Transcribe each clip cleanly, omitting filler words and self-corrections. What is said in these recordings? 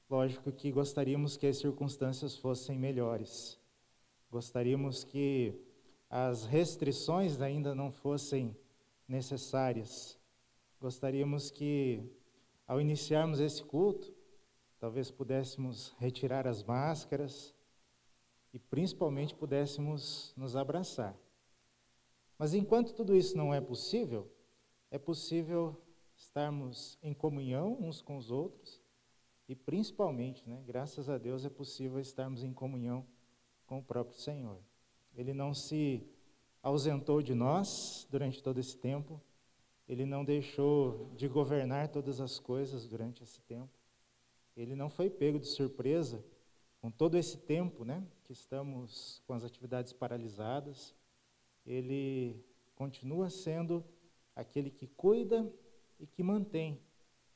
Lógico que gostaríamos que as circunstâncias fossem melhores. Gostaríamos que as restrições ainda não fossem necessárias. Gostaríamos que, ao iniciarmos esse culto, talvez pudéssemos retirar as máscaras e, principalmente, pudéssemos nos abraçar. Mas, enquanto tudo isso não é possível estarmos em comunhão uns com os outros e, principalmente, graças a Deus, é possível estarmos em comunhão com o próprio Senhor. Ele não se ausentou de nós durante todo esse tempo, Ele não deixou de governar todas as coisas durante esse tempo, Ele não foi pego de surpresa com todo esse tempo, que estamos com as atividades paralisadas. Ele continua sendo aquele que cuida e que mantém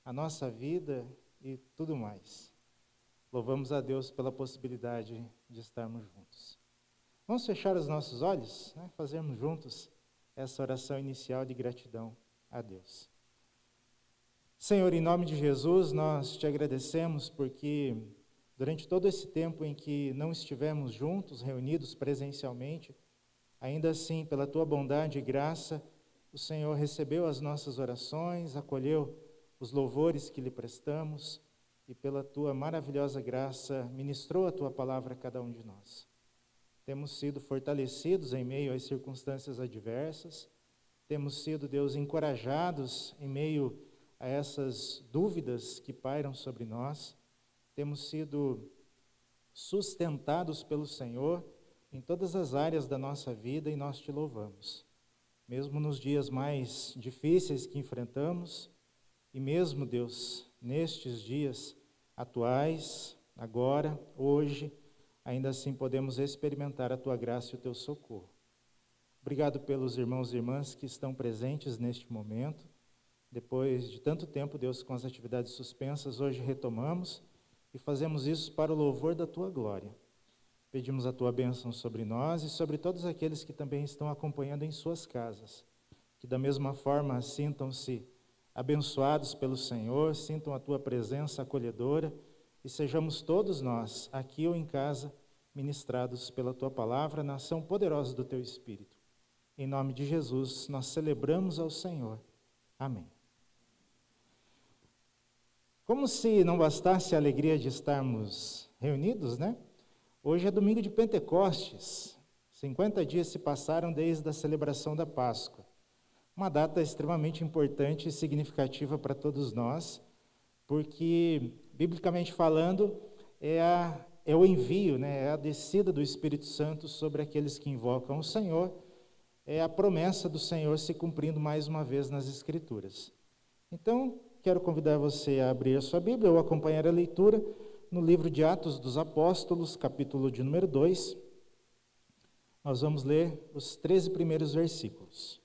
a nossa vida e tudo mais. Louvamos a Deus pela possibilidade de estarmos juntos. Vamos fechar os nossos olhos, fazermos juntos essa oração inicial de gratidão a Deus. Senhor, em nome de Jesus, nós te agradecemos porque durante todo esse tempo em que não estivemos juntos, reunidos presencialmente, ainda assim, pela tua bondade e graça, o Senhor recebeu as nossas orações, acolheu os louvores que lhe prestamos e pela tua maravilhosa graça ministrou a tua palavra a cada um de nós. Temos sido fortalecidos em meio às circunstâncias adversas, temos sido, Deus, encorajados em meio a essas dúvidas que pairam sobre nós, temos sido sustentados pelo Senhor em todas as áreas da nossa vida e nós te louvamos. Mesmo nos dias mais difíceis que enfrentamos, e mesmo, Deus, nestes dias atuais, agora, hoje, ainda assim podemos experimentar a tua graça e o teu socorro. Obrigado pelos irmãos e irmãs que estão presentes neste momento. Depois de tanto tempo, Deus, com as atividades suspensas, hoje retomamos e fazemos isso para o louvor da tua glória. Pedimos a tua bênção sobre nós e sobre todos aqueles que também estão acompanhando em suas casas, que da mesma forma sintam-se abençoados pelo Senhor, sintam a tua presença acolhedora e sejamos todos nós, aqui ou em casa, ministrados pela tua palavra, na ação poderosa do teu Espírito. Em nome de Jesus, nós celebramos ao Senhor. Amém. Como se não bastasse a alegria de estarmos reunidos, Hoje é domingo de Pentecostes. 50 dias se passaram desde a celebração da Páscoa. Uma data extremamente importante e significativa para todos nós, porque, biblicamente falando, é o envio, é a descida do Espírito Santo sobre aqueles que invocam o Senhor, é a promessa do Senhor se cumprindo mais uma vez nas Escrituras. Então, quero convidar você a abrir a sua Bíblia ou acompanhar a leitura no livro de Atos dos Apóstolos, capítulo de número 2. Nós vamos ler os 13 primeiros versículos.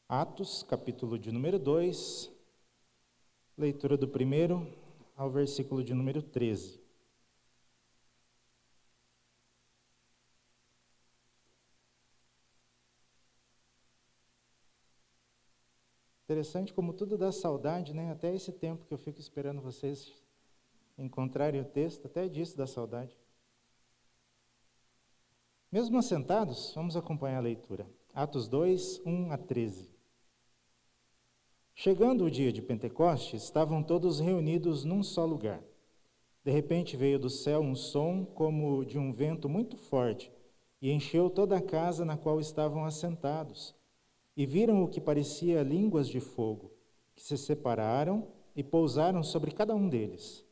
Atos, capítulo de número 2, leitura do 1º ao versículo de número 13. Interessante como tudo dá saudade, Até esse tempo que eu fico esperando vocês encontrarem o texto, até disso dá saudade. Mesmo assentados, vamos acompanhar a leitura. Atos 2, 1 a 13. Chegando o dia de Pentecostes, estavam todos reunidos num só lugar. De repente veio do céu um som como de um vento muito forte e encheu toda a casa na qual estavam assentados. E viram o que parecia línguas de fogo, que se separaram e pousaram sobre cada um deles.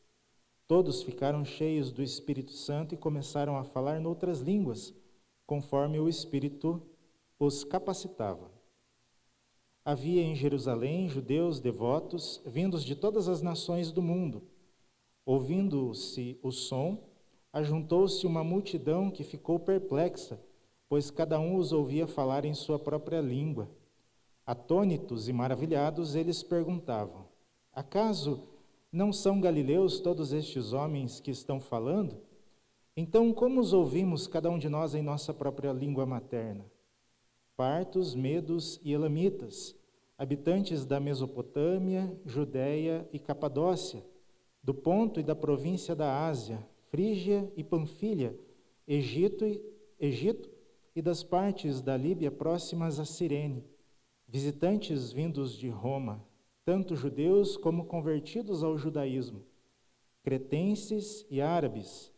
Todos ficaram cheios do Espírito Santo e começaram a falar noutras línguas, conforme o Espírito os capacitava. Havia em Jerusalém judeus devotos, vindos de todas as nações do mundo. Ouvindo-se o som, ajuntou-se uma multidão que ficou perplexa, pois cada um os ouvia falar em sua própria língua. Atônitos e maravilhados, eles perguntavam: acaso não são galileus todos estes homens que estão falando? Então, como os ouvimos cada um de nós em nossa própria língua materna? Partos, medos e elamitas, habitantes da Mesopotâmia, Judéia e Capadócia, do Ponto e da província da Ásia, Frígia e Panfilha, Egito e das partes da Líbia próximas a Cirene, visitantes vindos de Roma, tanto judeus como convertidos ao judaísmo, cretenses e árabes,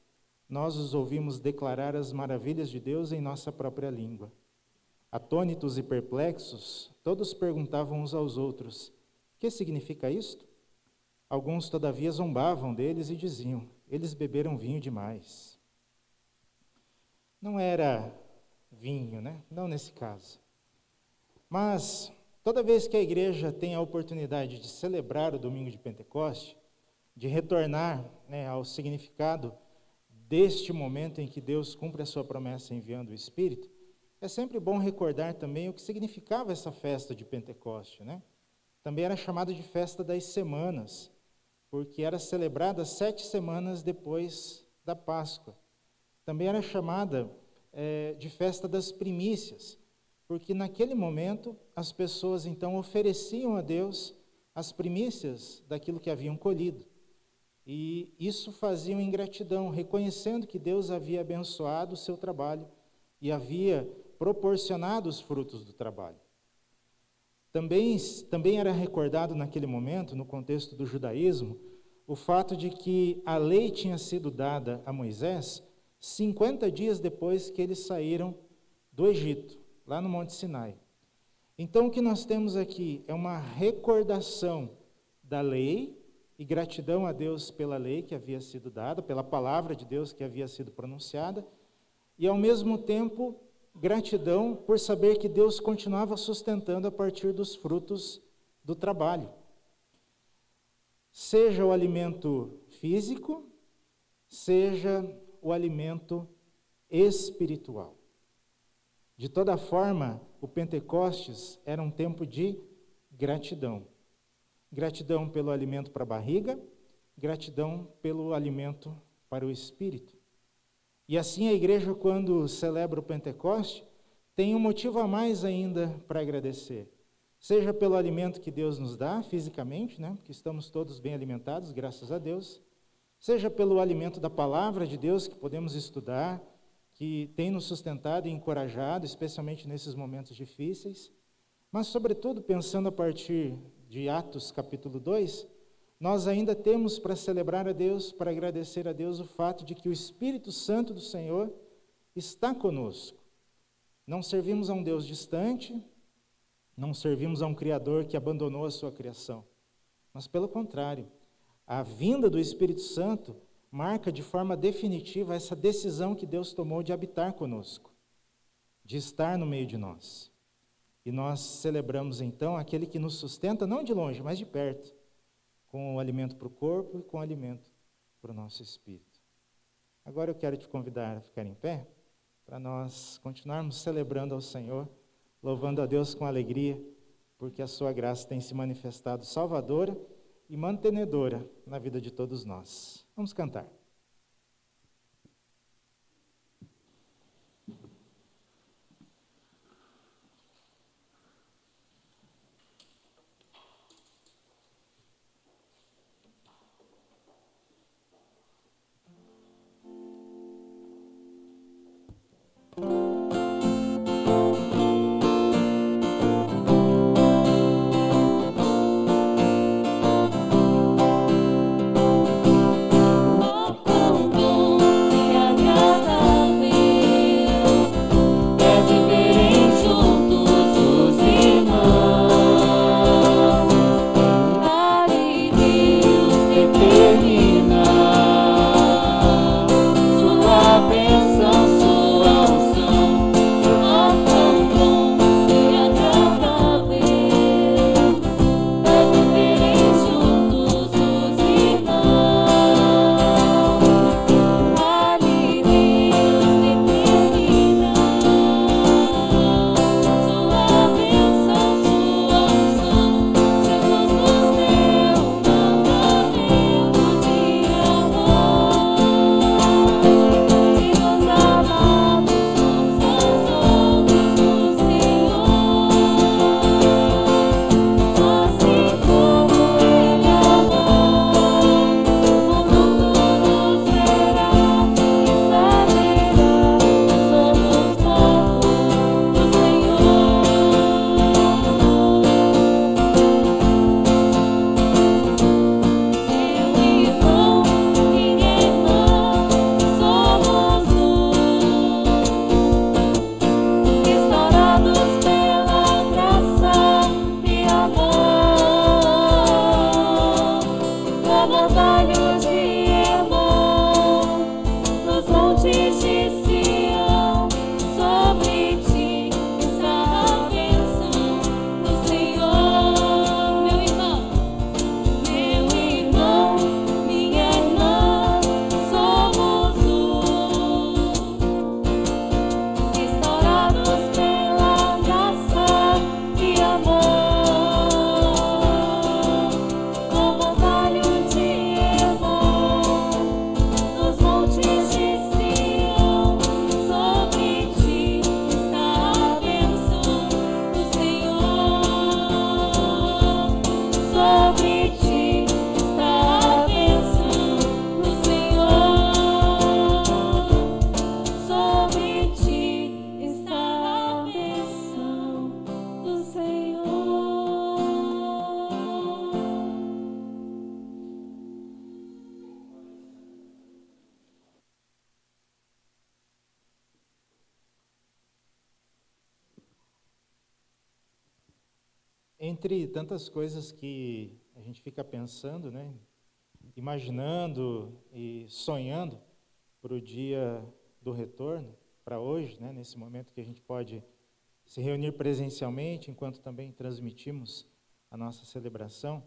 nós os ouvimos declarar as maravilhas de Deus em nossa própria língua. Atônitos e perplexos, todos perguntavam uns aos outros: que significa isto? Alguns, todavia, zombavam deles e diziam: eles beberam vinho demais. Não era vinho, né? Não nesse caso. Mas, toda vez que a igreja tem a oportunidade de celebrar o domingo de Pentecoste, de retornar, né, ao significado deste momento em que Deus cumpre a sua promessa enviando o Espírito, é sempre bom recordar também o que significava essa festa de Pentecoste, né? Também era chamada de festa das semanas, porque era celebrada 7 semanas depois da Páscoa. Também era chamada de festa das primícias, porque naquele momento as pessoas então ofereciam a Deus as primícias daquilo que haviam colhido. E isso faziam em gratidão, reconhecendo que Deus havia abençoado o seu trabalho e havia proporcionado os frutos do trabalho. Também era recordado naquele momento, no contexto do judaísmo, o fato de que a lei tinha sido dada a Moisés 50 dias depois que eles saíram do Egito, lá no Monte Sinai. Então, o que nós temos aqui é uma recordação da lei e gratidão a Deus pela lei que havia sido dada, pela palavra de Deus que havia sido pronunciada, e, ao mesmo tempo, gratidão por saber que Deus continuava sustentando a partir dos frutos do trabalho. Seja o alimento físico, seja o alimento espiritual. De toda forma, o Pentecostes era um tempo de gratidão. Gratidão pelo alimento para a barriga, gratidão pelo alimento para o espírito. E assim a igreja, quando celebra o Pentecoste, tem um motivo a mais ainda para agradecer. Seja pelo alimento que Deus nos dá fisicamente, né, que estamos todos bem alimentados, graças a Deus. Seja pelo alimento da palavra de Deus que podemos estudar, que tem nos sustentado e encorajado, especialmente nesses momentos difíceis. Mas, sobretudo, pensando a partir de Atos capítulo 2, nós ainda temos para celebrar a Deus, para agradecer a Deus o fato de que o Espírito Santo do Senhor está conosco. Não servimos a um Deus distante, não servimos a um Criador que abandonou a sua criação, mas, pelo contrário, a vinda do Espírito Santo marca de forma definitiva essa decisão que Deus tomou de habitar conosco, de estar no meio de nós. E nós celebramos então aquele que nos sustenta, não de longe, mas de perto, com o alimento para o corpo e com o alimento para o nosso espírito. Agora eu quero te convidar a ficar em pé, para nós continuarmos celebrando ao Senhor, louvando a Deus com alegria, porque a sua graça tem se manifestado salvadora e mantenedora na vida de todos nós. Vamos cantar. galhos de Hermon, nos montes de Sião, sobre ti está a bênção do Senhor. Meu irmão, minha irmã, somos restaurados pela graça de amor, como galho de Hermon, nos montes de Sião, sobre ti está a bênção do Senhor, sobre ti está a bênção do Senhor, sobre ti está a bênção do Senhor. Entre tantas coisas que a gente fica pensando, né, imaginando e sonhando para o dia do retorno, para hoje, né, nesse momento que a gente pode se reunir presencialmente, enquanto também transmitimos a nossa celebração,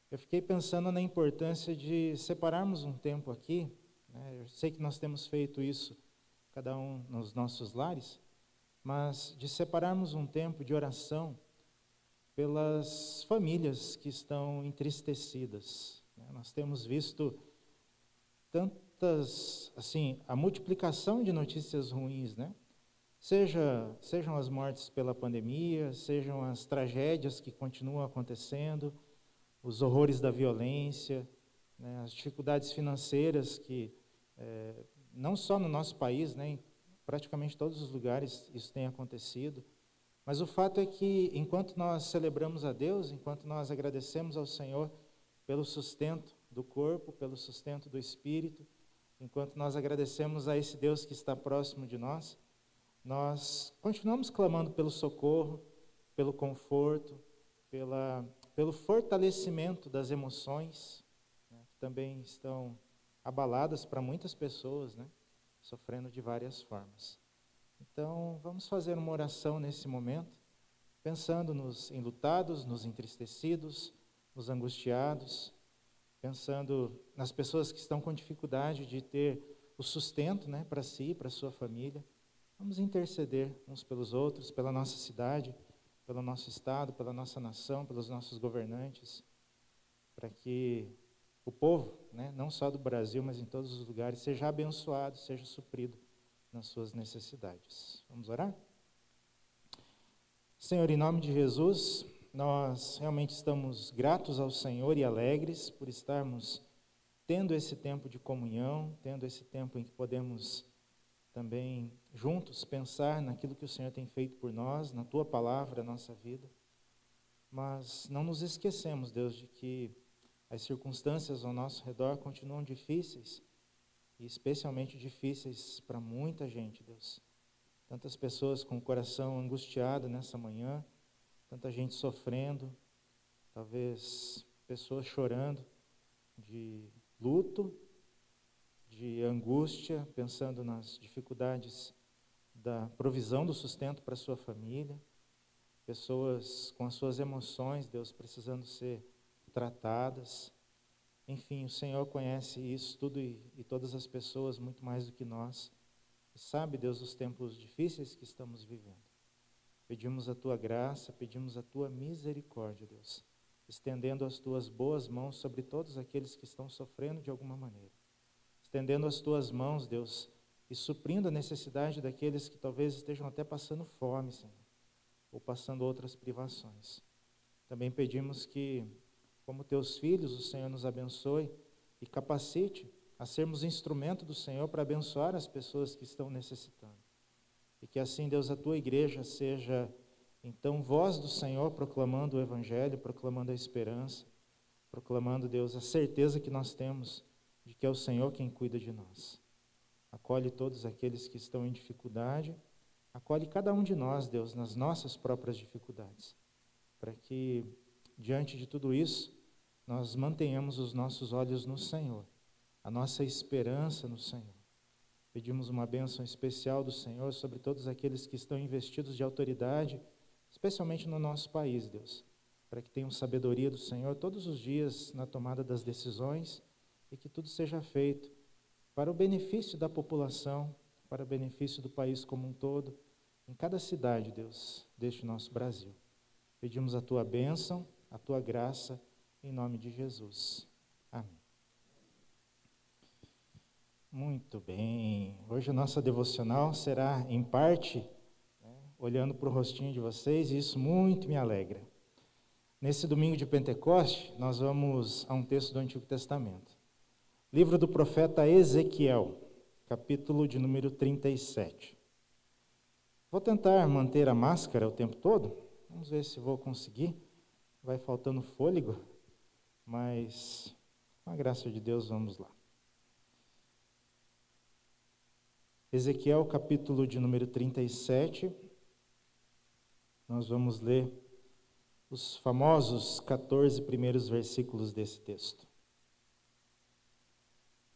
eu fiquei pensando na importância de separarmos um tempo aqui, né, eu sei que nós temos feito isso, cada um nos nossos lares, mas de separarmos um tempo de oração pelas famílias que estão entristecidas, né? Nós temos visto tantas, assim, a multiplicação de notícias ruins, né? Sejam as mortes pela pandemia, sejam as tragédias que continuam acontecendo, os horrores da violência, né? As dificuldades financeiras que, não só no nosso país, né? Em praticamente todos os lugares isso tem acontecido. Mas o fato é que, enquanto nós celebramos a Deus, enquanto nós agradecemos ao Senhor pelo sustento do corpo, pelo sustento do espírito, enquanto nós agradecemos a esse Deus que está próximo de nós, nós continuamos clamando pelo socorro, pelo conforto, pelo fortalecimento das emoções, né, que também estão abaladas para muitas pessoas, né, sofrendo de várias formas. Então, vamos fazer uma oração nesse momento, pensando nos enlutados, nos entristecidos, nos angustiados, pensando nas pessoas que estão com dificuldade de ter o sustento, né, para si, para a sua família. Vamos interceder uns pelos outros, pela nossa cidade, pelo nosso estado, pela nossa nação, pelos nossos governantes, para que o povo, né, não só do Brasil, mas em todos os lugares, seja abençoado, seja suprido nas suas necessidades. Vamos orar? Senhor, em nome de Jesus, nós realmente estamos gratos ao Senhor e alegres por estarmos tendo esse tempo de comunhão, tendo esse tempo em que podemos também juntos pensar naquilo que o Senhor tem feito por nós, na Tua palavra, na nossa vida. Mas não nos esquecemos, Deus, de que as circunstâncias ao nosso redor continuam difíceis, e especialmente difíceis para muita gente, Deus. Tantas pessoas com o coração angustiado nessa manhã, tanta gente sofrendo, talvez pessoas chorando de luto, de angústia, pensando nas dificuldades da provisão do sustento para a sua família, pessoas com as suas emoções, Deus, precisando ser tratadas. Enfim, o Senhor conhece isso tudo e todas as pessoas muito mais do que nós. E sabe, Deus, os tempos difíceis que estamos vivendo. Pedimos a Tua graça, pedimos a Tua misericórdia, Deus, estendendo as Tuas boas mãos sobre todos aqueles que estão sofrendo de alguma maneira. Estendendo as Tuas mãos, Deus, e suprindo a necessidade daqueles que talvez estejam até passando fome, Senhor, ou passando outras privações. Também pedimos que, como Teus filhos, o Senhor nos abençoe e capacite a sermos instrumento do Senhor para abençoar as pessoas que estão necessitando. E que assim, Deus, a Tua igreja seja, então, voz do Senhor proclamando o Evangelho, proclamando a esperança, proclamando, Deus, a certeza que nós temos de que é o Senhor quem cuida de nós. Acolhe todos aqueles que estão em dificuldade, acolhe cada um de nós, Deus, nas nossas próprias dificuldades, para que, diante de tudo isso, nós mantenhamos os nossos olhos no Senhor, a nossa esperança no Senhor. Pedimos uma bênção especial do Senhor sobre todos aqueles que estão investidos de autoridade, especialmente no nosso país, Deus, para que tenham sabedoria do Senhor todos os dias na tomada das decisões e que tudo seja feito para o benefício da população, para o benefício do país como um todo, em cada cidade, Deus, deste nosso Brasil. Pedimos a Tua bênção, a Tua graça, em nome de Jesus. Amém. Muito bem. Hoje a nossa devocional será, em parte, olhando para o rostinho de vocês, e isso muito me alegra. Nesse domingo de Pentecoste, nós vamos a um texto do Antigo Testamento. Livro do profeta Ezequiel, capítulo de número 37. Vou tentar manter a máscara o tempo todo. Vamos ver se vou conseguir. Vai faltando fôlego, mas com a graça de Deus, vamos lá. Ezequiel, capítulo de número 37. Nós vamos ler os famosos 14 primeiros versículos desse texto.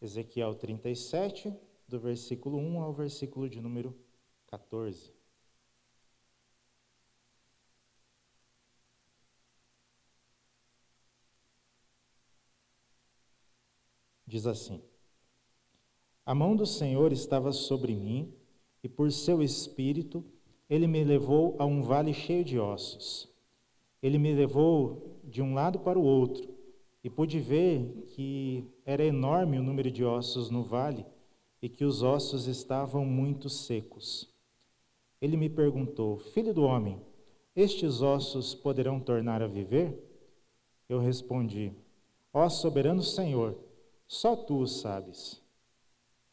Ezequiel 37, do versículo 1 ao versículo de número 14. Diz assim: A mão do Senhor estava sobre mim, e por seu espírito ele me levou a um vale cheio de ossos. Ele me levou de um lado para o outro, e pude ver que era enorme o número de ossos no vale, e que os ossos estavam muito secos. Ele me perguntou: Filho do homem, estes ossos poderão tornar a viver? Eu respondi: Ó soberano Senhor, só tu o sabes.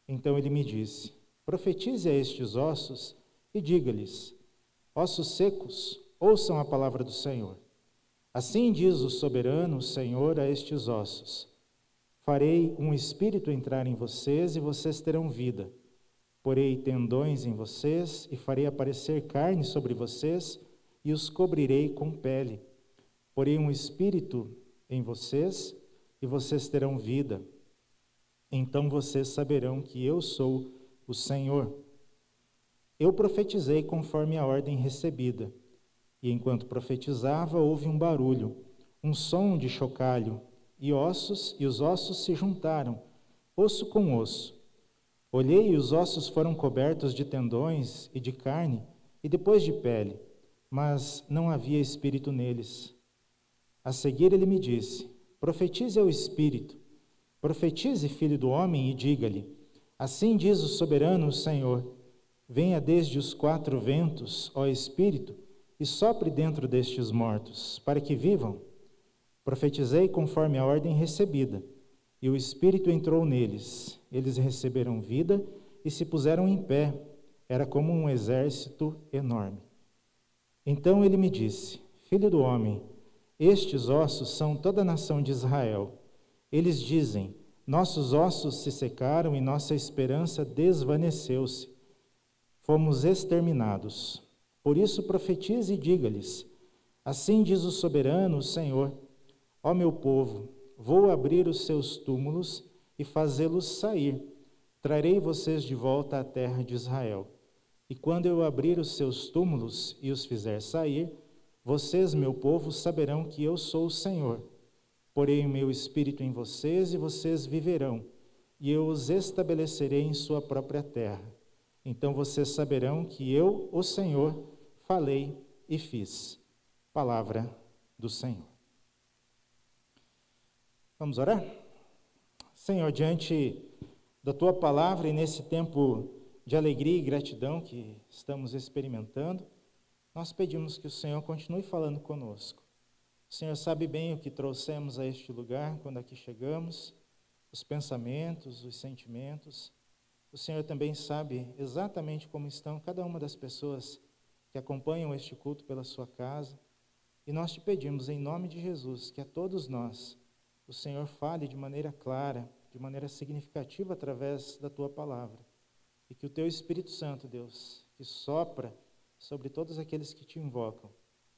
Então ele me disse: Profetize a estes ossos e diga-lhes: Ossos secos, ouçam a palavra do Senhor. Assim diz o soberano Senhor a estes ossos: Farei um espírito entrar em vocês e vocês terão vida. Porei tendões em vocês e farei aparecer carne sobre vocês e os cobrirei com pele. Porei um espírito em vocês e vocês terão vida. Então vocês saberão que eu sou o Senhor. Eu profetizei conforme a ordem recebida, e enquanto profetizava houve um barulho, um som de chocalho, e os ossos se juntaram, osso com osso. Olhei e os ossos foram cobertos de tendões e de carne, e depois de pele, mas não havia espírito neles. A seguir ele me disse: Profetize ao espírito. Profetize, filho do homem, e diga-lhe: Assim diz o soberano Senhor: Venha desde os 4 ventos, ó Espírito, e sopre dentro destes mortos, para que vivam. Profetizei conforme a ordem recebida, e o Espírito entrou neles. Eles receberam vida e se puseram em pé. Era como um exército enorme. Então ele me disse: Filho do homem, estes ossos são toda a nação de Israel. Eles dizem: Nossos ossos se secaram e nossa esperança desvaneceu-se. Fomos exterminados. Por isso profetize e diga-lhes: Assim diz o soberano, o Senhor: Ó meu povo, vou abrir os seus túmulos e fazê-los sair. Trarei vocês de volta à terra de Israel. E quando eu abrir os seus túmulos e os fizer sair, vocês, meu povo, saberão que eu sou o Senhor. Porei o meu espírito em vocês e vocês viverão, e eu os estabelecerei em sua própria terra. Então vocês saberão que eu, o Senhor, falei e fiz. Palavra do Senhor. Vamos orar? Senhor, diante da Tua palavra e nesse tempo de alegria e gratidão que estamos experimentando, nós pedimos que o Senhor continue falando conosco. O Senhor sabe bem o que trouxemos a este lugar quando aqui chegamos, os pensamentos, os sentimentos. O Senhor também sabe exatamente como estão cada uma das pessoas que acompanham este culto pela sua casa. E nós te pedimos, em nome de Jesus, que a todos nós o Senhor fale de maneira clara, de maneira significativa através da Tua palavra. E que o Teu Espírito Santo, Deus, que sopra sobre todos aqueles que Te invocam,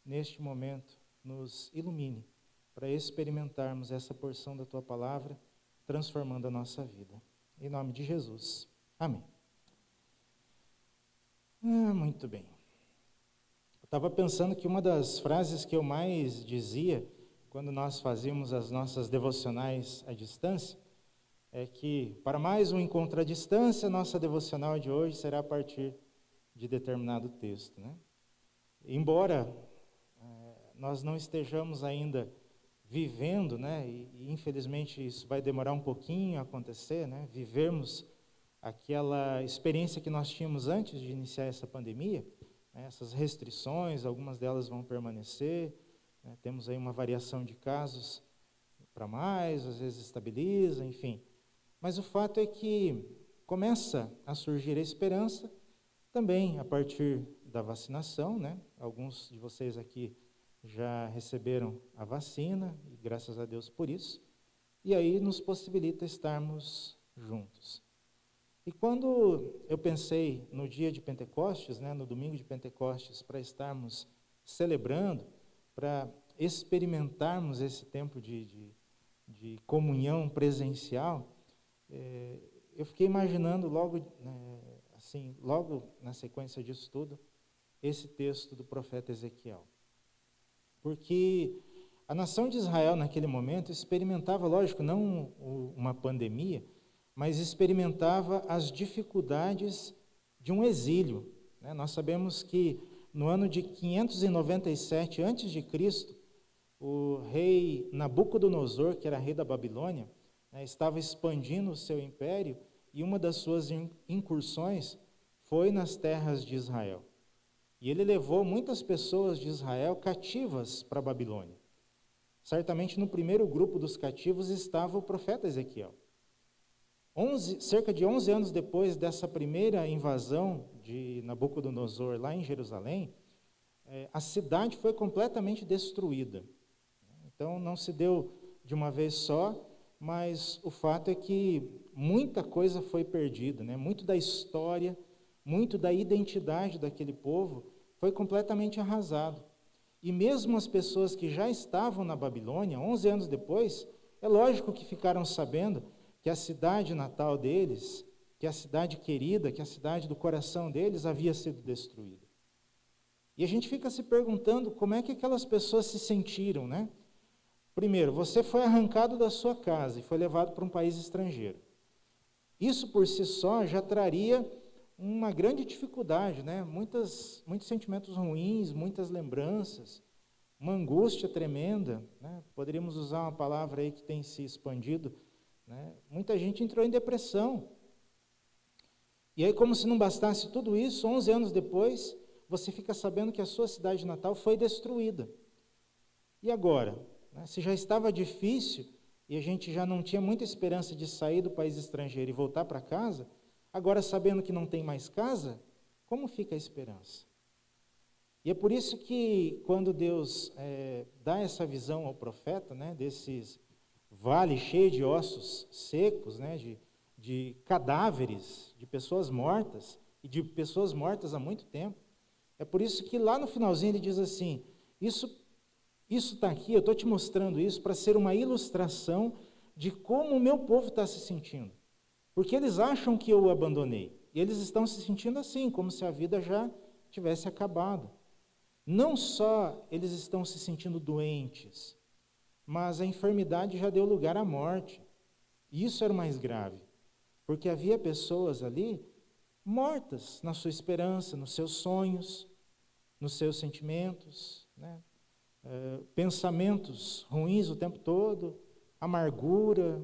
neste momento, nos ilumine para experimentarmos essa porção da Tua palavra, transformando a nossa vida. Em nome de Jesus. Amém. Muito bem. Eu estava pensando que uma das frases que eu mais dizia quando nós fazíamos as nossas devocionais à distância é que, para mais um encontro à distância, nossa devocional de hoje será a partir de determinado texto, né? Embora nós não estejamos ainda vivendo, né, e infelizmente isso vai demorar um pouquinho a acontecer, né, vivermos aquela experiência que nós tínhamos antes de iniciar essa pandemia, né, essas restrições, algumas delas vão permanecer, né, temos aí uma variação de casos para mais, às vezes estabiliza, enfim. Mas o fato é que começa a surgir a esperança também a partir da vacinação, né? Alguns de vocês aqui já receberam a vacina, e graças a Deus por isso, e aí nos possibilita estarmos juntos. E quando eu pensei no dia de Pentecostes, né, no domingo de Pentecostes, para estarmos celebrando, para experimentarmos esse tempo de comunhão presencial, eu fiquei imaginando logo na sequência disso tudo, esse texto do profeta Ezequiel. Porque a nação de Israel, naquele momento, experimentava, lógico, não uma pandemia, mas experimentava as dificuldades de um exílio, né? Nós sabemos que no ano de 597 a.C., o rei Nabucodonosor, que era rei da Babilônia, né, estava expandindo o seu império, e uma das suas incursões foi nas terras de Israel. E ele levou muitas pessoas de Israel cativas para a Babilônia. Certamente no primeiro grupo dos cativos estava o profeta Ezequiel. Cerca de 11 anos depois dessa primeira invasão de Nabucodonosor lá em Jerusalém, a cidade foi completamente destruída. Então não se deu de uma vez só, mas o fato é que muita coisa foi perdida, né? Muito da história, muito da identidade daquele povo foi completamente arrasado. E mesmo as pessoas que já estavam na Babilônia, 11 anos depois, é lógico que ficaram sabendo que a cidade natal deles, que a cidade querida, que a cidade do coração deles havia sido destruída. E a gente fica se perguntando como é que aquelas pessoas se sentiram, né? Primeiro, você foi arrancado da sua casa e foi levado para um país estrangeiro. Isso por si só já traria uma grande dificuldade, né? Muitos sentimentos ruins, muitas lembranças, uma angústia tremenda, né? Poderíamos usar uma palavra aí que tem se expandido, né? Muita gente entrou em depressão. E aí, como se não bastasse tudo isso, 11 anos depois, você fica sabendo que a sua cidade natal foi destruída. E agora? Né? Se já estava difícil e a gente já não tinha muita esperança de sair do país estrangeiro e voltar para casa, agora sabendo que não tem mais casa, como fica a esperança? E é por isso que quando Deus dá essa visão ao profeta, né, desses vales cheios de ossos secos, né, de cadáveres, de pessoas mortas, e de pessoas mortas há muito tempo, é por isso que lá no finalzinho ele diz assim, isso está aqui, eu estou te mostrando isso para ser uma ilustração de como o meu povo está se sentindo. Porque eles acham que eu o abandonei. E eles estão se sentindo assim, como se a vida já tivesse acabado. Não só eles estão se sentindo doentes, mas a enfermidade já deu lugar à morte. E isso era o mais grave. Porque havia pessoas ali mortas na sua esperança, nos seus sonhos, nos seus sentimentos, né? Pensamentos ruins o tempo todo, amargura,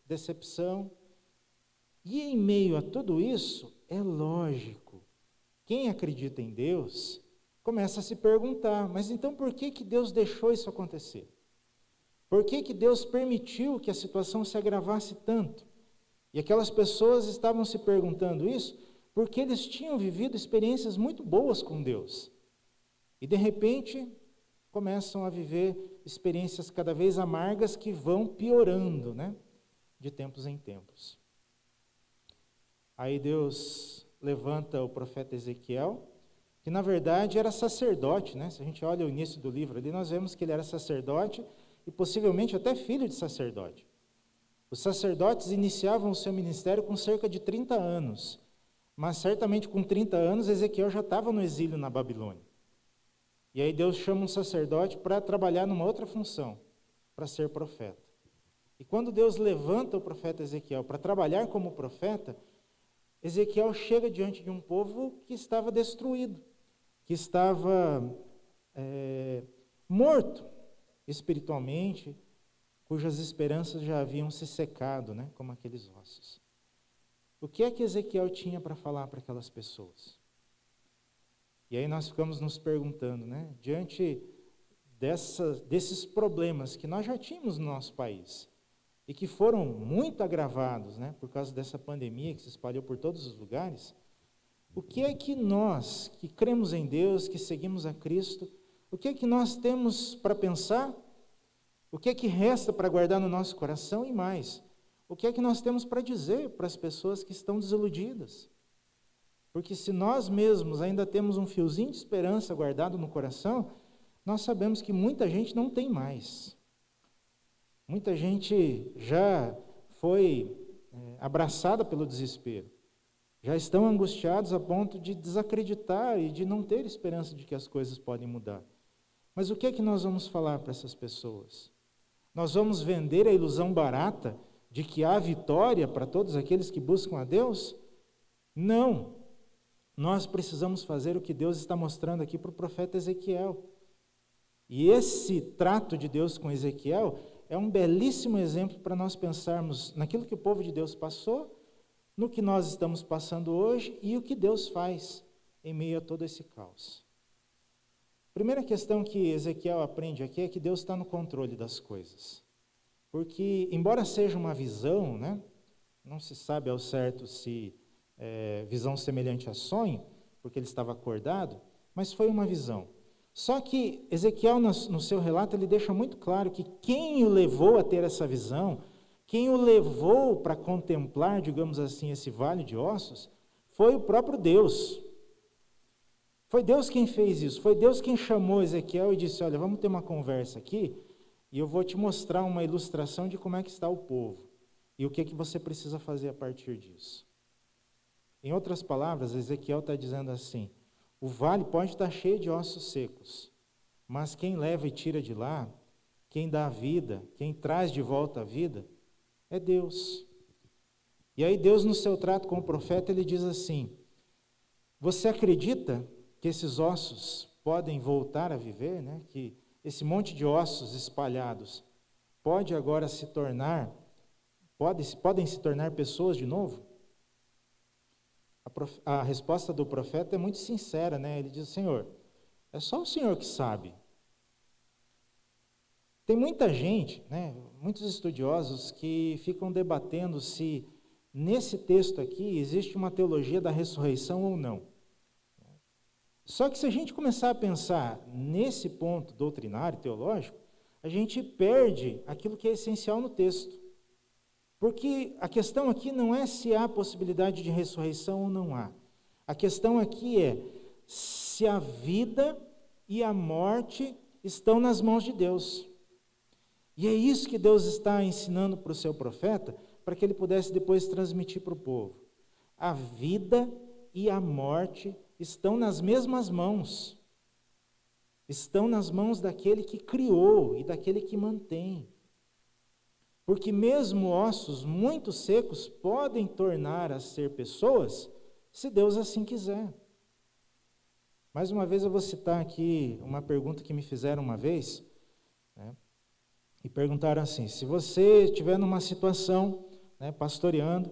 decepção. E em meio a tudo isso, é lógico, quem acredita em Deus começa a se perguntar, mas então por que Deus deixou isso acontecer? Por que Deus permitiu que a situação se agravasse tanto? E aquelas pessoas estavam se perguntando isso porque eles tinham vivido experiências muito boas com Deus. E de repente começam a viver experiências cada vez amargas que vão piorando, né? De tempos em tempos. Aí Deus levanta o profeta Ezequiel, que na verdade era sacerdote, né? Se a gente olha o início do livro ali, nós vemos que ele era sacerdote e possivelmente até filho de sacerdote. Os sacerdotes iniciavam o seu ministério com cerca de 30 anos, mas certamente com 30 anos Ezequiel já estava no exílio na Babilônia. E aí Deus chama um sacerdote para trabalhar numa outra função, para ser profeta. E quando Deus levanta o profeta Ezequiel para trabalhar como profeta, Ezequiel chega diante de um povo que estava destruído, que estava morto espiritualmente, cujas esperanças já haviam se secado, né, como aqueles ossos. O que é que Ezequiel tinha para falar para aquelas pessoas? E aí nós ficamos nos perguntando, né, diante desses problemas que nós já tínhamos no nosso país, e que foram muito agravados, né, por causa dessa pandemia que se espalhou por todos os lugares, o que é que nós, que cremos em Deus, que seguimos a Cristo, o que é que nós temos para pensar? O que é que resta para guardar no nosso coração e mais? O que é que nós temos para dizer para as pessoas que estão desiludidas? Porque se nós mesmos ainda temos um fiozinho de esperança guardado no coração, nós sabemos que muita gente não tem mais. Muita gente já foi abraçada pelo desespero. Já estão angustiados a ponto de desacreditar e de não ter esperança de que as coisas podem mudar. Mas o que é que nós vamos falar para essas pessoas? Nós vamos vender a ilusão barata de que há vitória para todos aqueles que buscam a Deus? Não. Nós precisamos fazer o que Deus está mostrando aqui para o profeta Ezequiel. E esse trato de Deus com Ezequiel é um belíssimo exemplo para nós pensarmos naquilo que o povo de Deus passou, no que nós estamos passando hoje e o que Deus faz em meio a todo esse caos. A primeira questão que Ezequiel aprende aqui é que Deus está no controle das coisas. Porque, embora seja uma visão, né, não se sabe ao certo se visão semelhante a sonho, porque ele estava acordado, mas foi uma visão. Só que Ezequiel, no seu relato, ele deixa muito claro que quem o levou a ter essa visão, quem o levou para contemplar, digamos assim, esse vale de ossos, foi o próprio Deus. Foi Deus quem fez isso, foi Deus quem chamou Ezequiel e disse, olha, vamos ter uma conversa aqui, e eu vou te mostrar uma ilustração de como é que está o povo, e o que é que você precisa fazer a partir disso. Em outras palavras, Ezequiel está dizendo assim, o vale pode estar cheio de ossos secos, mas quem leva e tira de lá, quem dá a vida, quem traz de volta a vida, é Deus. E aí Deus, no seu trato com o profeta, ele diz assim, você acredita que esses ossos podem voltar a viver, né? Que esse monte de ossos espalhados pode agora se tornar, podem se tornar pessoas de novo? A resposta do profeta é muito sincera, né? Ele diz, Senhor, é só o Senhor que sabe. Tem muita gente, né, muitos estudiosos que ficam debatendo se nesse texto aqui existe uma teologia da ressurreição ou não. Só que se a gente começar a pensar nesse ponto doutrinário, teológico, a gente perde aquilo que é essencial no texto. Porque a questão aqui não é se há possibilidade de ressurreição ou não há. A questão aqui é se a vida e a morte estão nas mãos de Deus. E é isso que Deus está ensinando para o seu profeta, para que ele pudesse depois transmitir para o povo. A vida e a morte estão nas mesmas mãos. Estão nas mãos daquele que criou e daquele que mantém. Porque mesmo ossos muito secos podem tornar a ser pessoas, se Deus assim quiser. Mais uma vez eu vou citar aqui uma pergunta que me fizeram uma vez, né, e perguntaram assim, se você estiver numa situação, né, pastoreando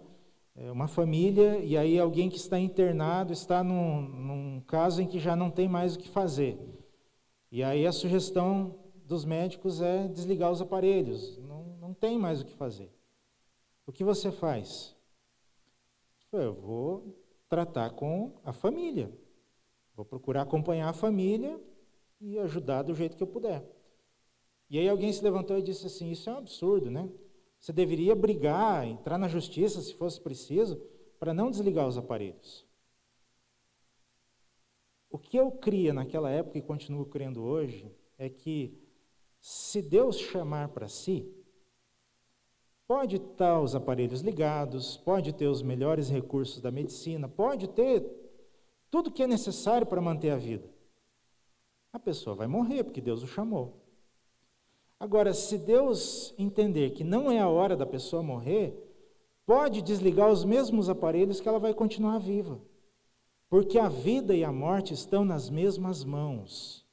uma família, e aí alguém que está internado está num caso em que já não tem mais o que fazer. E aí a sugestão dos médicos é desligar os aparelhos, não tem mais o que fazer. O que você faz? Eu vou tratar com a família. Vou procurar acompanhar a família e ajudar do jeito que eu puder. E aí alguém se levantou e disse assim, isso é um absurdo, né? Você deveria brigar, entrar na justiça, se fosse preciso, para não desligar os aparelhos. O que eu cria naquela época e continuo crendo hoje, é que se Deus chamar para si, pode estar os aparelhos ligados, pode ter os melhores recursos da medicina, pode ter tudo que é necessário para manter a vida. A pessoa vai morrer, porque Deus o chamou. Agora, se Deus entender que não é a hora da pessoa morrer, pode desligar os mesmos aparelhos que ela vai continuar viva. Porque a vida e a morte estão nas mesmas mãos.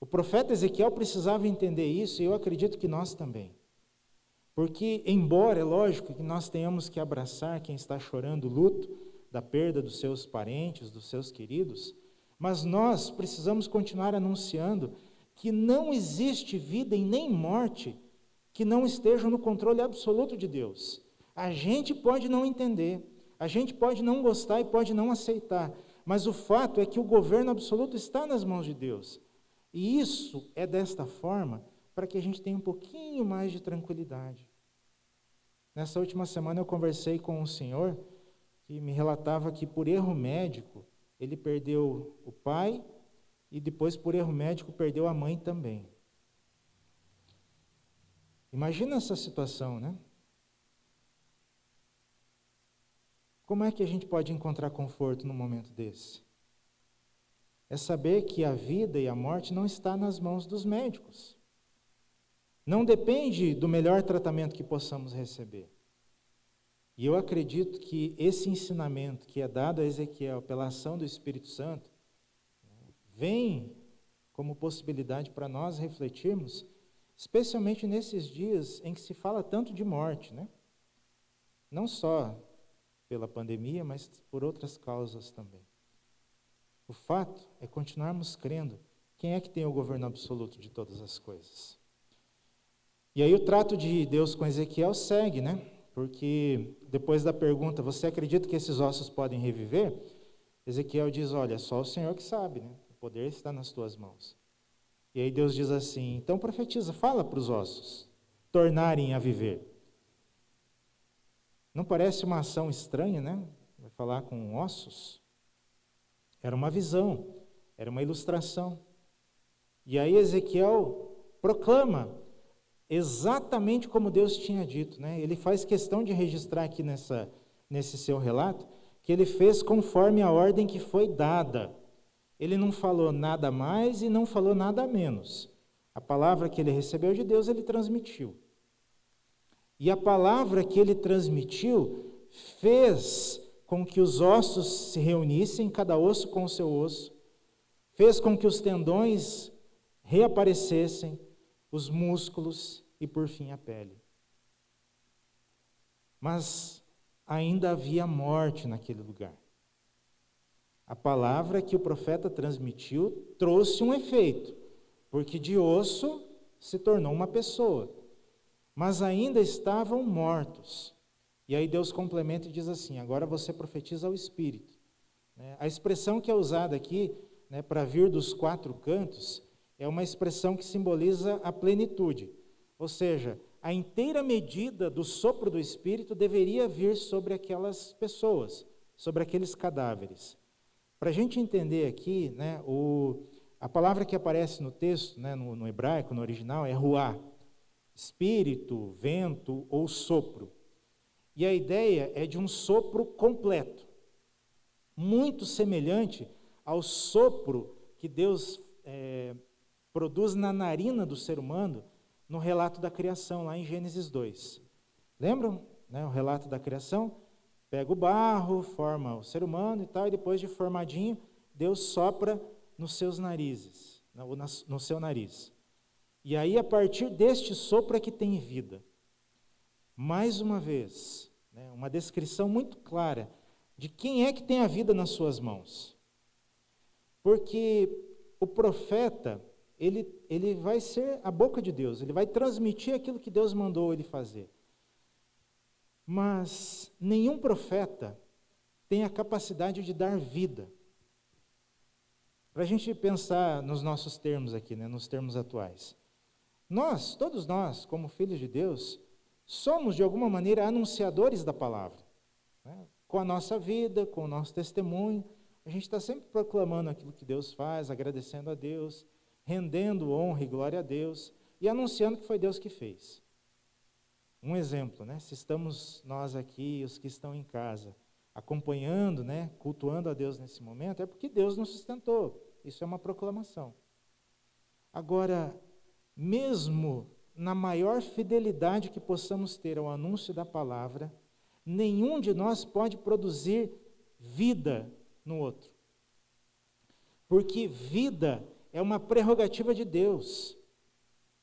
O profeta Ezequiel precisava entender isso, e eu acredito que nós também. Porque, embora, é lógico, que nós tenhamos que abraçar quem está chorando o luto da perda dos seus parentes, dos seus queridos, mas nós precisamos continuar anunciando que não existe vida e nem morte que não estejam no controle absoluto de Deus. A gente pode não entender, a gente pode não gostar e pode não aceitar, mas o fato é que o governo absoluto está nas mãos de Deus. E isso é desta forma para que a gente tenha um pouquinho mais de tranquilidade. Nessa última semana eu conversei com um senhor que me relatava que por erro médico ele perdeu o pai e depois por erro médico perdeu a mãe também. Imagina essa situação, né? Como é que a gente pode encontrar conforto num momento desse? É saber que a vida e a morte não está nas mãos dos médicos. Não depende do melhor tratamento que possamos receber. E eu acredito que esse ensinamento que é dado a Ezequiel pela ação do Espírito Santo vem como possibilidade para nós refletirmos, especialmente nesses dias em que se fala tanto de morte, né? Não só pela pandemia, mas por outras causas também. O fato é continuarmos crendo quem é que tem o governo absoluto de todas as coisas. E aí o trato de Deus com Ezequiel segue, né? Porque depois da pergunta, você acredita que esses ossos podem reviver? Ezequiel diz, olha, só o Senhor que sabe, né? O poder está nas tuas mãos. E aí Deus diz assim, então profetiza, fala para os ossos tornarem a viver. Não parece uma ação estranha, né? Vai falar com ossos. Era uma visão, era uma ilustração. E aí Ezequiel proclama exatamente como Deus tinha dito, né? Ele faz questão de registrar aqui nesse seu relato que ele fez conforme a ordem que foi dada. Ele não falou nada mais e não falou nada menos. A palavra que ele recebeu de Deus, ele transmitiu. E a palavra que ele transmitiu fez com que os ossos se reunissem, cada osso com o seu osso, fez com que os tendões reaparecessem, os músculos e, por fim, a pele. Mas ainda havia morte naquele lugar. A palavra que o profeta transmitiu trouxe um efeito, porque de osso se tornou uma pessoa, mas ainda estavam mortos. E aí Deus complementa e diz assim, agora você profetiza ao Espírito. A expressão que é usada aqui, para vir dos quatro cantos, é uma expressão que simboliza a plenitude. Ou seja, a inteira medida do sopro do Espírito deveria vir sobre aquelas pessoas, sobre aqueles cadáveres. Para a gente entender aqui, a palavra que aparece no texto, no hebraico, no original, é ruá, espírito, vento ou sopro. E a ideia é de um sopro completo, muito semelhante ao sopro que Deus produz na narina do ser humano no relato da criação, lá em Gênesis 2. Lembram? O relato da criação? Pega o barro, forma o ser humano e tal, e depois de formadinho, Deus sopra nos seus narizes, no seu nariz. E aí, a partir deste sopro é que tem vida. Mais uma vez, uma descrição muito clara de quem é que tem a vida nas suas mãos. Porque o profeta, ele vai ser a boca de Deus, ele vai transmitir aquilo que Deus mandou ele fazer. Mas nenhum profeta tem a capacidade de dar vida. Para a gente pensar nos nossos termos aqui, nos termos atuais. Todos nós, como filhos de Deus, somos de alguma maneira anunciadores da palavra. Com a nossa vida, com o nosso testemunho, a gente está sempre proclamando aquilo que Deus faz, agradecendo a Deus, rendendo honra e glória a Deus, e anunciando que foi Deus que fez. Um exemplo, né? Se estamos nós aqui, os que estão em casa, acompanhando, né, cultuando a Deus nesse momento, é porque Deus nos sustentou. Isso é uma proclamação. Agora, mesmo na maior fidelidade que possamos ter ao anúncio da palavra, nenhum de nós pode produzir vida no outro. Porque vida é uma prerrogativa de Deus.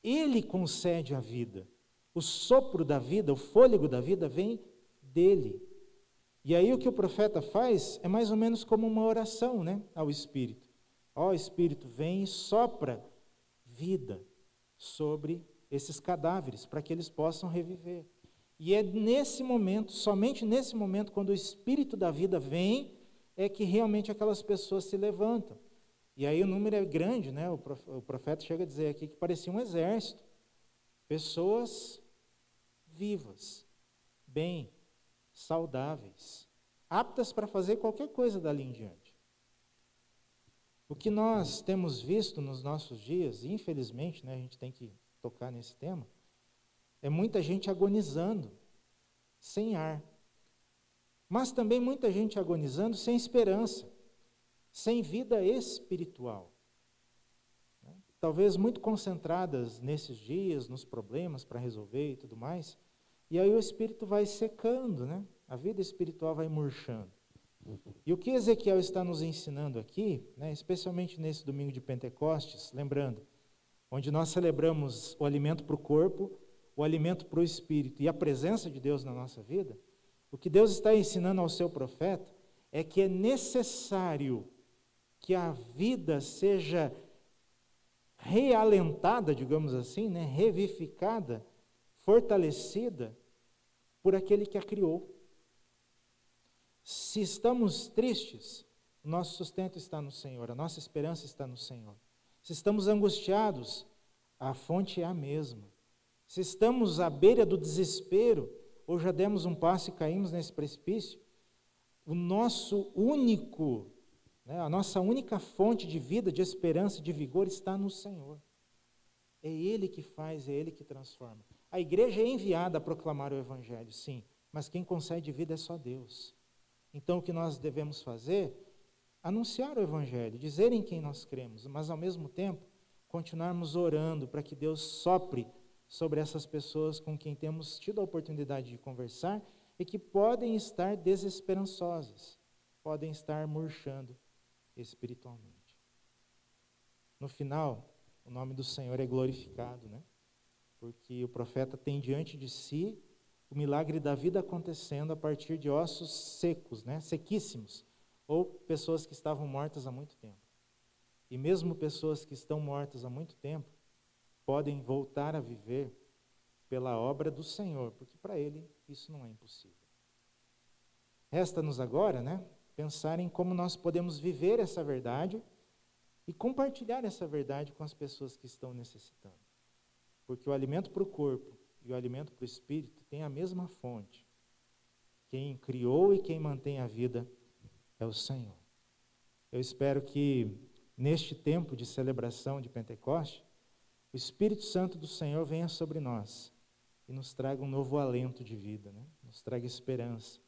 Ele concede a vida. O sopro da vida, o fôlego da vida vem dele. E aí o que o profeta faz é mais ou menos como uma oração, né, ao Espírito. Ó Espírito, vem e sopra vida sobre esses cadáveres, para que eles possam reviver. E é nesse momento, somente nesse momento, quando o Espírito da vida vem, é que realmente aquelas pessoas se levantam. E aí o número é grande, né? O profeta chega a dizer aqui que parecia um exército. Pessoas vivas, bem, saudáveis, aptas para fazer qualquer coisa dali em diante. O que nós temos visto nos nossos dias, e infelizmente, né, a gente tem que tocar nesse tema, é muita gente agonizando, sem ar. Mas também muita gente agonizando sem esperança, sem vida espiritual. Talvez muito concentradas nesses dias, nos problemas para resolver e tudo mais, e aí o espírito vai secando, né? A vida espiritual vai murchando. E o que Ezequiel está nos ensinando aqui, né, especialmente nesse domingo de Pentecostes, lembrando, onde nós celebramos o alimento para o corpo, o alimento para o espírito e a presença de Deus na nossa vida, o que Deus está ensinando ao seu profeta é que é necessário que a vida seja realentada, digamos assim, né, revivificada, fortalecida por aquele que a criou. Se estamos tristes, o nosso sustento está no Senhor, a nossa esperança está no Senhor. Se estamos angustiados, a fonte é a mesma. Se estamos à beira do desespero, ou já demos um passo e caímos nesse precipício, o nosso único, né, a nossa única fonte de vida, de esperança, de vigor está no Senhor. É Ele que faz, é Ele que transforma. A igreja é enviada a proclamar o Evangelho, sim, mas quem concede vida é só Deus. Então o que nós devemos fazer? Anunciar o Evangelho, dizer em quem nós cremos, mas ao mesmo tempo continuarmos orando para que Deus sopre sobre essas pessoas com quem temos tido a oportunidade de conversar e que podem estar desesperançosas, podem estar murchando espiritualmente. No final, o nome do Senhor é glorificado, né? Porque o profeta tem diante de si o milagre da vida acontecendo a partir de ossos secos, né? Sequíssimos, ou pessoas que estavam mortas há muito tempo. E mesmo pessoas que estão mortas há muito tempo podem voltar a viver pela obra do Senhor, porque para Ele isso não é impossível. Resta-nos agora, né, pensar em como nós podemos viver essa verdade e compartilhar essa verdade com as pessoas que estão necessitando. Porque o alimento para o corpo e o alimento para o espírito têm a mesma fonte. Quem criou e quem mantém a vida é o Senhor. Eu espero que neste tempo de celebração de Pentecoste, o Espírito Santo do Senhor venha sobre nós e nos traga um novo alento de vida, né? Nos traga esperança,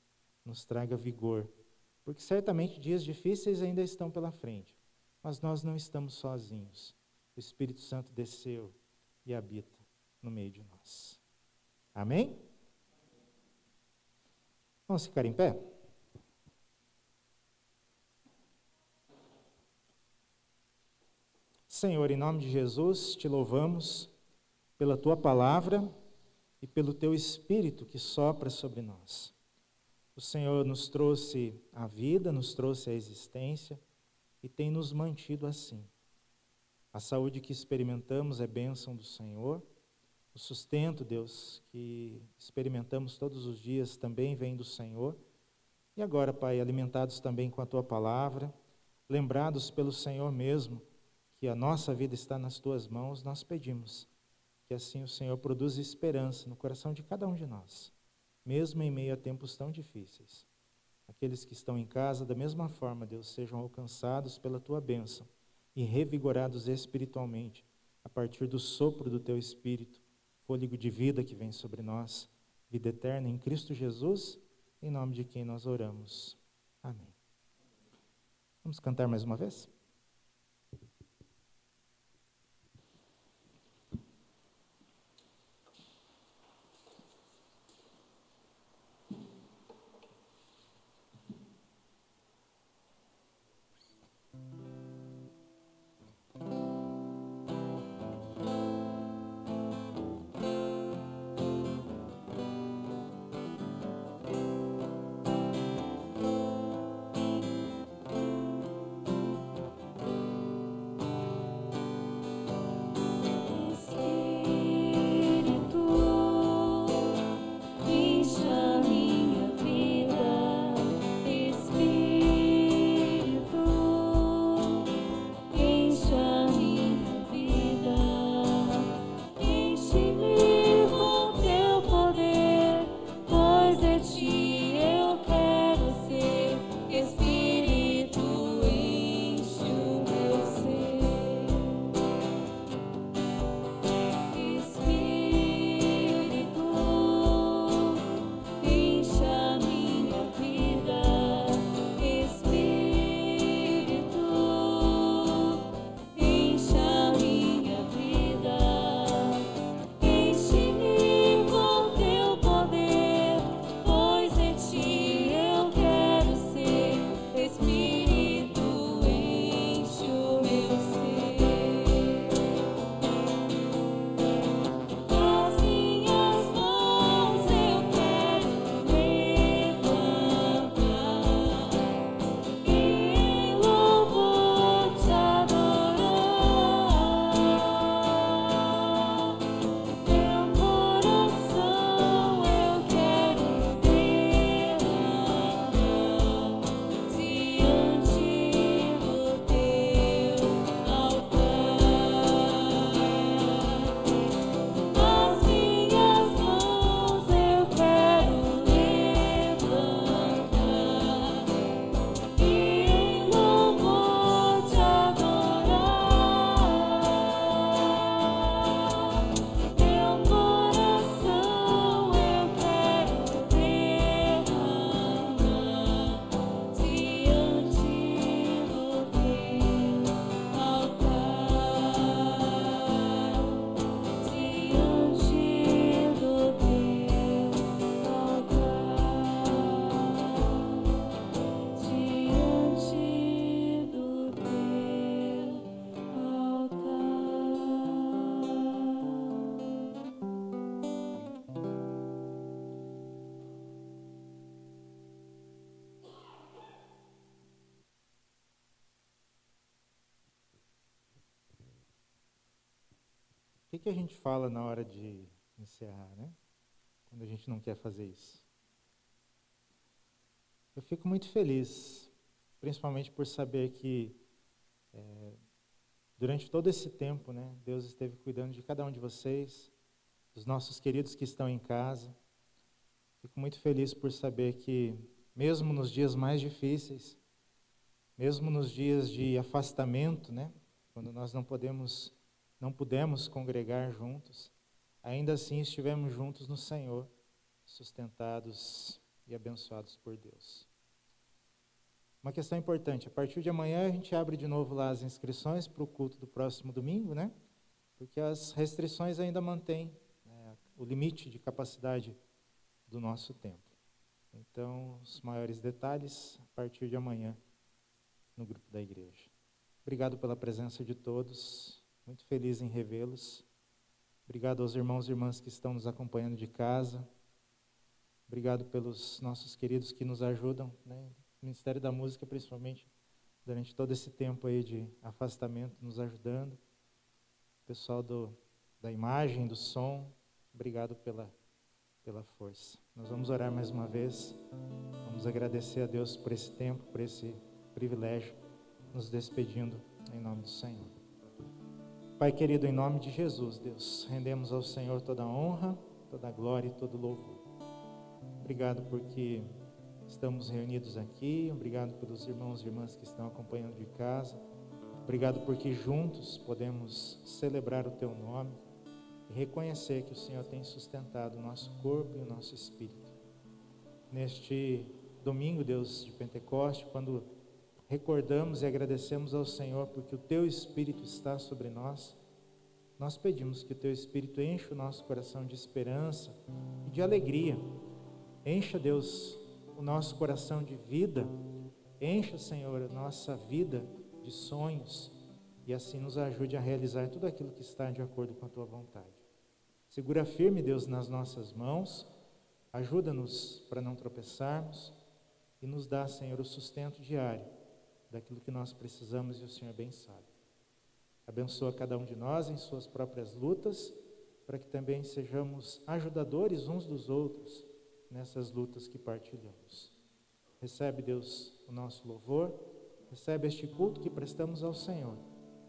nos traga vigor. Porque certamente dias difíceis ainda estão pela frente, mas nós não estamos sozinhos. O Espírito Santo desceu e habita no meio de nós. Amém? Vamos ficar em pé? Senhor, em nome de Jesus, te louvamos pela tua palavra e pelo teu Espírito que sopra sobre nós. O Senhor nos trouxe a vida, nos trouxe a existência e tem nos mantido assim. A saúde que experimentamos é bênção do Senhor. O sustento, Deus, que experimentamos todos os dias também vem do Senhor. E agora, Pai, alimentados também com a tua palavra, lembrados pelo Senhor mesmo, que a nossa vida está nas tuas mãos, nós pedimos que assim o Senhor produza esperança no coração de cada um de nós, mesmo em meio a tempos tão difíceis. Aqueles que estão em casa, da mesma forma, Deus, sejam alcançados pela tua bênção e revigorados espiritualmente, a partir do sopro do Teu Espírito, fôlego de vida que vem sobre nós, vida eterna em Cristo Jesus, em nome de quem nós oramos. Amém. Vamos cantar mais uma vez? O que a gente fala na hora de encerrar, né? Quando a gente não quer fazer isso. Eu fico muito feliz, principalmente por saber que durante todo esse tempo, né, Deus esteve cuidando de cada um de vocês, dos nossos queridos que estão em casa. Fico muito feliz por saber que, mesmo nos dias mais difíceis, mesmo nos dias de afastamento, né, quando nós não pudemos congregar juntos, ainda assim estivemos juntos no Senhor, sustentados e abençoados por Deus. Uma questão importante, a partir de amanhã a gente abre de novo lá as inscrições para o culto do próximo domingo, né? Porque as restrições ainda mantêm, né, o limite de capacidade do nosso templo. Então, os maiores detalhes a partir de amanhã no grupo da igreja. Obrigado pela presença de todos, muito feliz em revê-los. Obrigado aos irmãos e irmãs que estão nos acompanhando de casa. Obrigado pelos nossos queridos que nos ajudam, né? O Ministério da Música, principalmente, durante todo esse tempo aí de afastamento, nos ajudando. O pessoal da imagem, do som, obrigado pela força. Nós vamos orar mais uma vez. Vamos agradecer a Deus por esse tempo, por esse privilégio, nos despedindo em nome do Senhor. Pai querido, em nome de Jesus, Deus, rendemos ao Senhor toda a honra, toda a glória e todo o louvor. Obrigado porque estamos reunidos aqui, obrigado pelos irmãos e irmãs que estão acompanhando de casa. Obrigado porque juntos podemos celebrar o Teu nome e reconhecer que o Senhor tem sustentado o nosso corpo e o nosso espírito. Neste domingo, Deus, de Pentecoste, quando recordamos e agradecemos ao Senhor porque o Teu Espírito está sobre nós, nós pedimos que o Teu Espírito encha o nosso coração de esperança e de alegria. Encha, Deus, o nosso coração de vida. Encha, Senhor, a nossa vida de sonhos e assim nos ajude a realizar tudo aquilo que está de acordo com a Tua vontade. Segura firme, Deus, nas nossas mãos. Ajuda-nos para não tropeçarmos e nos dá, Senhor, o sustento diário daquilo que nós precisamos e o Senhor bem sabe. Abençoa cada um de nós em suas próprias lutas, para que também sejamos ajudadores uns dos outros nessas lutas que partilhamos. Recebe, Deus, o nosso louvor, recebe este culto que prestamos ao Senhor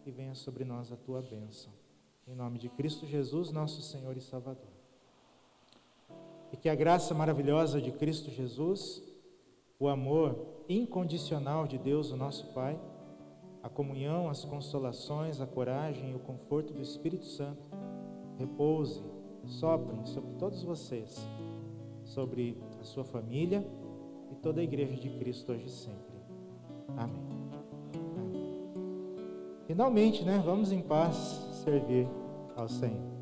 e venha sobre nós a Tua bênção. Em nome de Cristo Jesus, nosso Senhor e Salvador. E que a graça maravilhosa de Cristo Jesus, o amor incondicional de Deus, o nosso Pai, a comunhão, as consolações, a coragem e o conforto do Espírito Santo repouse, soprem sobre todos vocês, sobre a sua família e toda a Igreja de Cristo hoje e sempre. Amém. Amém. Finalmente, vamos em paz servir ao Senhor.